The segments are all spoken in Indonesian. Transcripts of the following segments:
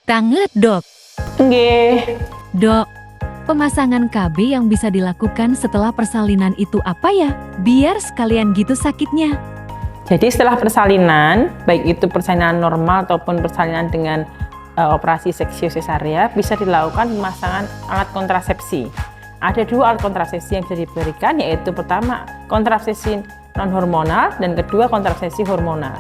Tanget, Dok. Nggih. Dok, pemasangan KB yang bisa dilakukan setelah persalinan itu apa ya? Biar sekalian gitu sakitnya. Jadi setelah persalinan, baik itu persalinan normal ataupun persalinan dengan operasi seksio sesaria, bisa dilakukan pemasangan alat kontrasepsi. Ada dua alat kontrasepsi yang bisa diberikan, yaitu pertama kontrasepsi non-hormonal dan kedua kontrasepsi hormonal.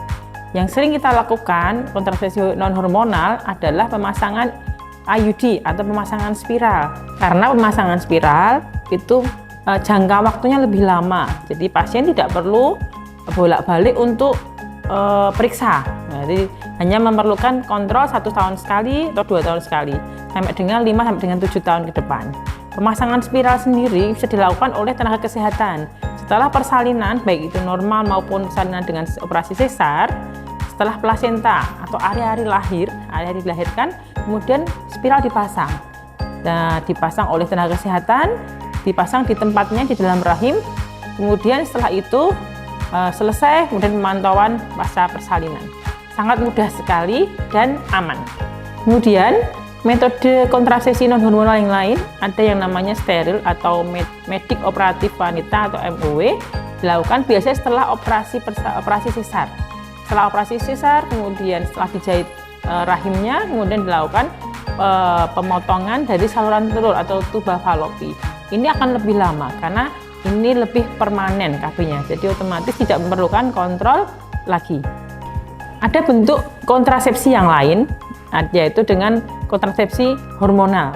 Yang sering kita lakukan kontrasepsi non-hormonal adalah pemasangan IUD atau pemasangan spiral. Karena pemasangan spiral itu jangka waktunya lebih lama, jadi pasien tidak perlu bolak-balik untuk periksa. Jadi hanya memerlukan kontrol 1 tahun sekali atau 2 tahun sekali, sampai dengan 5 sampai dengan 7 tahun ke depan. Pemasangan spiral sendiri bisa dilakukan oleh tenaga kesehatan setelah persalinan, baik itu normal maupun persalinan dengan operasi sesar. Setelah plasenta atau hari-hari dilahirkan, kemudian spiral dipasang. Nah, dipasang oleh tenaga kesehatan, dipasang di tempatnya di dalam rahim. Kemudian setelah itu selesai, kemudian pemantauan pasca persalinan. Sangat mudah sekali dan aman. Kemudian metode kontrasepsi non hormonal yang lain ada yang namanya steril atau medik operatif wanita atau MOW, dilakukan biasanya setelah operasi sesar. Setelah operasi sesar, kemudian setelah dijahit rahimnya, kemudian dilakukan pemotongan dari saluran telur atau tuba falopi. Ini akan lebih lama karena ini lebih permanen KB-nya, jadi otomatis tidak memerlukan kontrol lagi. Ada bentuk kontrasepsi yang lain, yaitu dengan kontrasepsi hormonal.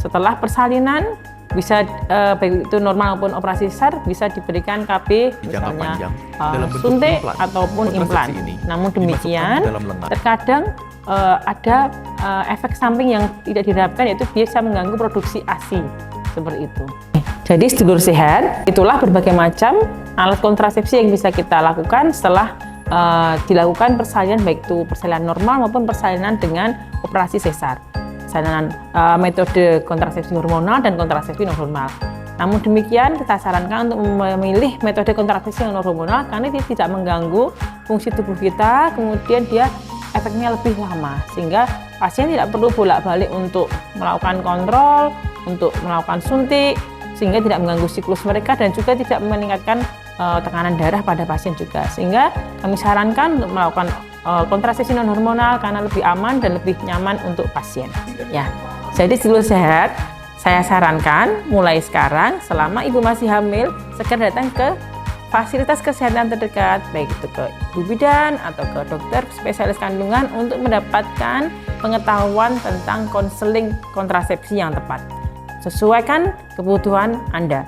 Setelah persalinan, bisa baik itu normal maupun operasi sesar, bisa diberikan KB misalnya suntik ataupun implan. Namun demikian, terkadang ada efek samping yang tidak diharapkan, yaitu bisa mengganggu produksi ASI seperti itu. Jadi sedulur sehat, itulah berbagai macam alat kontrasepsi yang bisa kita lakukan setelah dilakukan persalinan, baik itu persalinan normal maupun persalinan dengan operasi sesar. Persalinan metode kontrasepsi hormonal dan kontrasepsi non hormonal. Namun demikian, kita sarankan untuk memilih metode kontrasepsi non hormonal karena dia tidak mengganggu fungsi tubuh kita, kemudian dia efeknya lebih lama, sehingga pasien tidak perlu bolak-balik untuk melakukan kontrol, untuk melakukan suntik, sehingga tidak mengganggu siklus mereka dan juga tidak meningkatkan tekanan darah pada pasien juga. Sehingga kami sarankan untuk melakukan kontrasepsi non hormonal karena lebih aman dan lebih nyaman untuk pasien. Ya, jadi sedulur sehat, saya sarankan mulai sekarang selama ibu masih hamil segera datang ke fasilitas kesehatan terdekat, baik itu ke ibu bidan atau ke dokter spesialis kandungan untuk mendapatkan pengetahuan tentang konseling kontrasepsi yang tepat. Sesuaikan kebutuhan Anda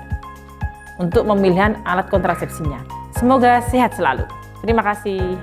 untuk pemilihan alat kontrasepsinya. Semoga sehat selalu. Terima kasih.